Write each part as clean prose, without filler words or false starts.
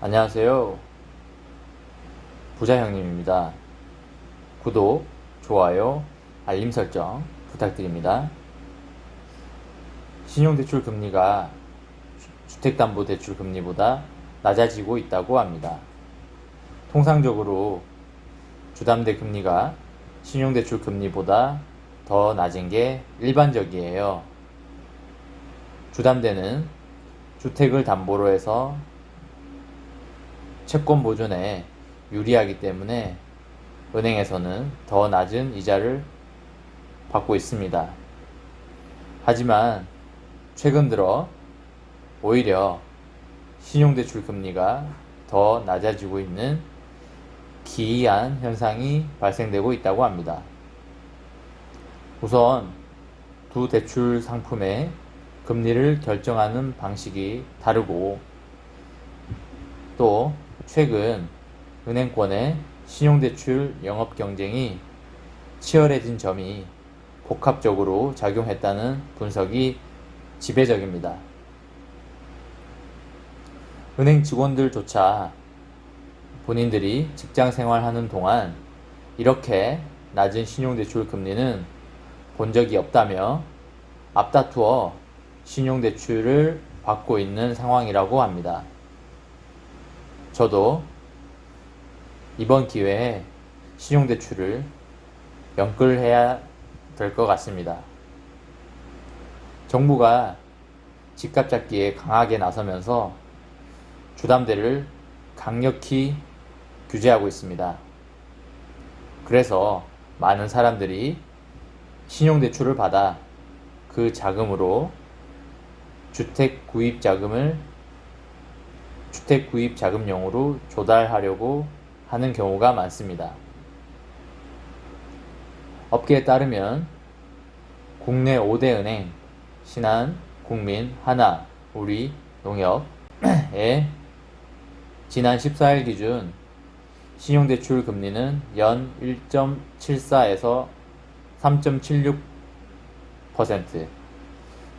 안녕하세요. 부자형님입니다. 구독, 좋아요, 알림 설정 부탁드립니다. 신용대출 금리가 주택담보대출 금리보다 낮아지고 있다고 합니다. 통상적으로 주담대 금리가 신용대출 금리보다 더 낮은 게 일반적이에요. 주담대는 주택을 담보로 해서 채권 보존에 유리하기 때문에 은행에서는 더 낮은 이자를 받고 있습니다. 하지만 최근 들어 오히려 신용대출 금리가 더 낮아지고 있는 기이한 현상이 발생되고 있다고 합니다. 우선 두 대출 상품의 금리를 결정하는 방식이 다르고, 또 최근 은행권의 신용대출 영업 경쟁이 치열해진 점이 복합적으로 작용했다는 분석이 지배적입니다. 은행 직원들조차 본인들이 직장 생활하는 동안 이렇게 낮은 신용대출 금리는 본 적이 없다며 앞다투어 신용대출을 받고 있는 상황이라고 합니다. 저도 이번 기회에 신용대출을 연끌해야 될 것 같습니다. 정부가 집값 잡기에 강하게 나서면서 주담대를 강력히 규제하고 있습니다. 그래서 많은 사람들이 신용대출을 받아 그 자금으로 주택 구입 자금용으로 조달하려고 하는 경우가 많습니다. 업계에 따르면 국내 5대 은행, 신한, 국민, 하나, 우리, 농협의 지난 14일 기준 신용대출 금리는 연 1.74에서 3.76%,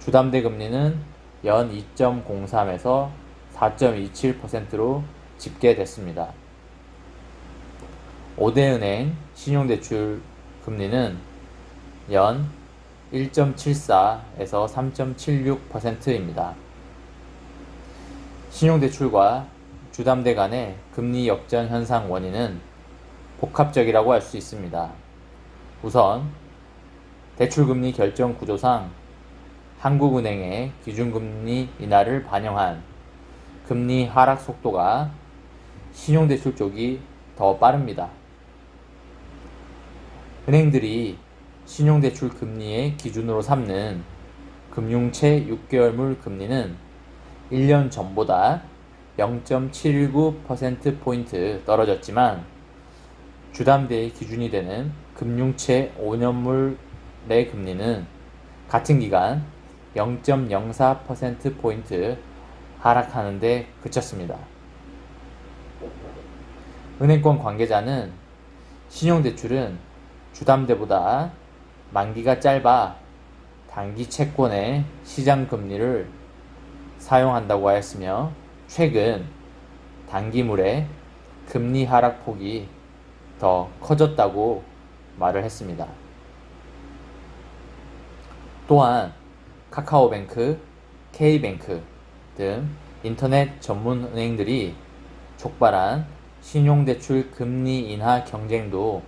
주담대 금리는 연 2.03에서 4.27%로 집계됐습니다. 5대 은행 신용대출 금리는 연 1.74에서 3.76%입니다. 신용대출과 주담대 간의 금리 역전 현상 원인은 복합적이라고 할 수 있습니다. 우선 대출금리 결정 구조상 한국은행의 기준금리 인하를 반영한 금리 하락 속도가 신용대출 쪽이 더 빠릅니다. 은행들이 신용대출 금리의 기준으로 삼는 금융채 6개월물 금리는 1년 전보다 0.719%포인트 떨어졌지만, 주담대의 기준이 되는 금융채 5년물의 금리는 같은 기간 0.04%포인트 하락하는 데 그쳤습니다. 은행권 관계자는 신용대출은 주담대보다 만기가 짧아 단기 채권의 시장 금리를 사용한다고 하였으며, 최근 단기물의 금리 하락폭이 더 커졌다고 말을 했습니다. 또한 카카오뱅크, K뱅크 등 인터넷 전문 은행들이 촉발한 신용대출 금리 인하 경쟁도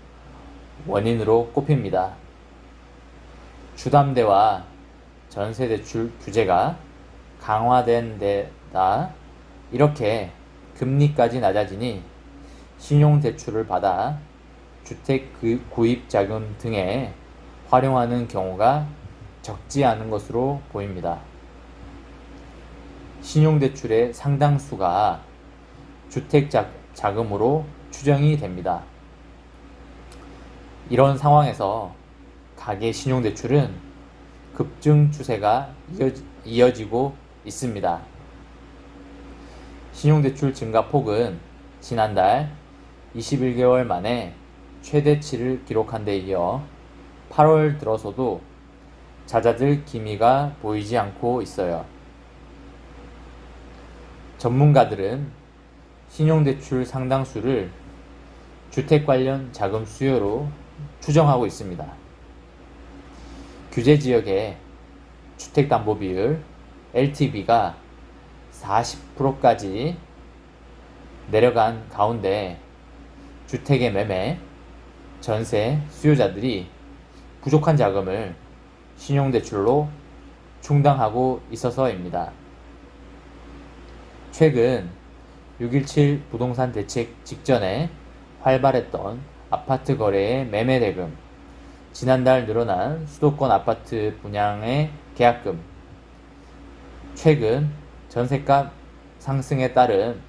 원인으로 꼽힙니다. 주담대와 전세대출 규제가 강화된 데다 이렇게 금리까지 낮아지니 신용대출을 받아 주택 구입 자금 등에 활용하는 경우가 적지 않은 것으로 보입니다. 신용대출의 상당수가 주택 자금으로 추정이 됩니다. 이런 상황에서 가계 신용대출은 급증 추세가 이어지고 있습니다. 신용대출 증가폭은 지난달 21개월 만에 최대치를 기록한 데 이어 8월 들어서도 잦아들 기미가 보이지 않고 있어요. 전문가들은 신용대출 상당수를 주택 관련 자금 수요로 추정하고 있습니다. 규제 지역의 주택담보비율 LTV가 40%까지 내려간 가운데 주택의 매매, 전세 수요자들이 부족한 자금을 신용대출로 충당하고 있어서입니다. 최근 6.17 부동산 대책 직전에 활발했던 아파트 거래의 매매 대금, 지난달 늘어난 수도권 아파트 분양의 계약금, 최근 전셋값 상승에 따른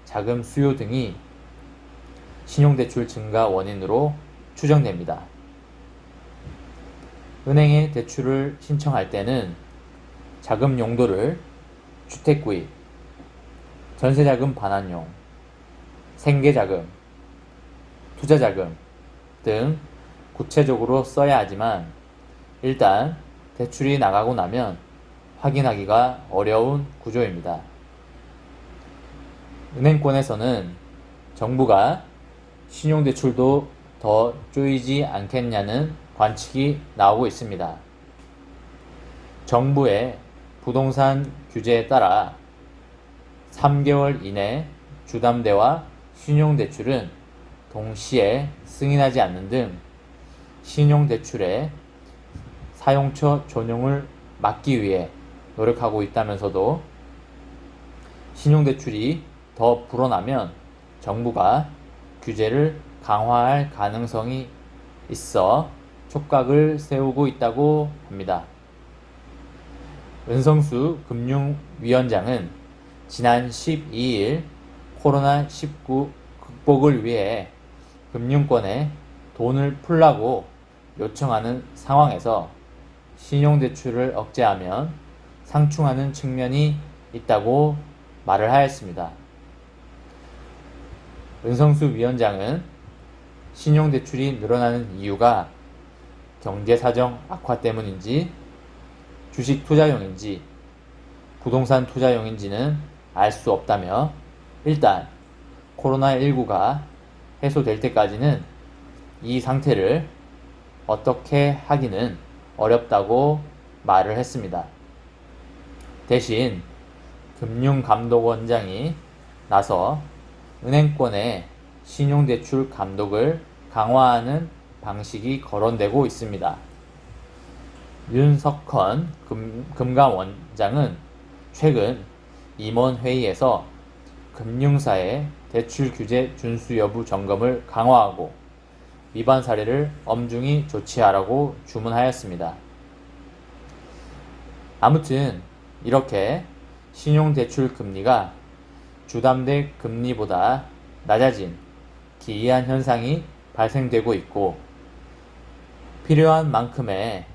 자금 수요 등이 신용대출 증가 원인으로 추정됩니다. 은행에 대출을 신청할 때는 자금 용도를 주택구입, 전세자금 반환용, 생계자금, 투자자금 등 구체적으로 써야 하지만 일단 대출이 나가고 나면 확인하기가 어려운 구조입니다. 은행권에서는 정부가 신용대출도 더 쪼이지 않겠냐는 관측이 나오고 있습니다. 정부의 부동산 규제에 따라 3개월 이내 주담대와 신용대출은 동시에 승인하지 않는 등 신용대출의 사용처 전용을 막기 위해 노력하고 있다면서도 신용대출이 더 불어나면 정부가 규제를 강화할 가능성이 있어 촉각을 세우고 있다고 합니다. 은성수 금융위원장은 지난 12일 코로나19 극복을 위해 금융권에 돈을 풀라고 요청하는 상황에서 신용대출을 억제하면 상충하는 측면이 있다고 말을 하였습니다. 은성수 위원장은 신용대출이 늘어나는 이유가 경제사정 악화 때문인지 주식 투자용인지 부동산 투자용인지는 알 수 없다며 일단 코로나19가 해소될 때까지는 이 상태를 어떻게 하기는 어렵다고 말을 했습니다. 대신 금융감독원장이 나서 은행권의 신용대출 감독을 강화하는 방식이 거론되고 있습니다. 윤석헌 금감원장은 최근 임원회의에서 금융사의 대출 규제 준수 여부 점검을 강화하고 위반 사례를 엄중히 조치하라고 주문하였습니다. 아무튼 이렇게 신용대출 금리가 주담대 금리보다 낮아진 기이한 현상이 발생되고 있고 필요한 만큼의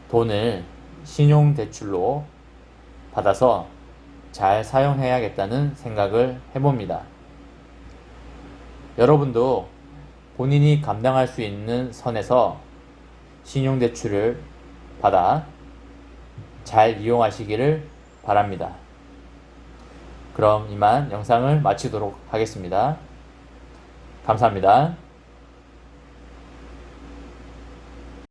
돈을 신용대출로 받아서 잘 사용해야겠다는 생각을 해봅니다. 여러분도 본인이 감당할 수 있는 선에서 신용대출을 받아 잘 이용하시기를 바랍니다. 그럼 이만 영상을 마치도록 하겠습니다. 감사합니다.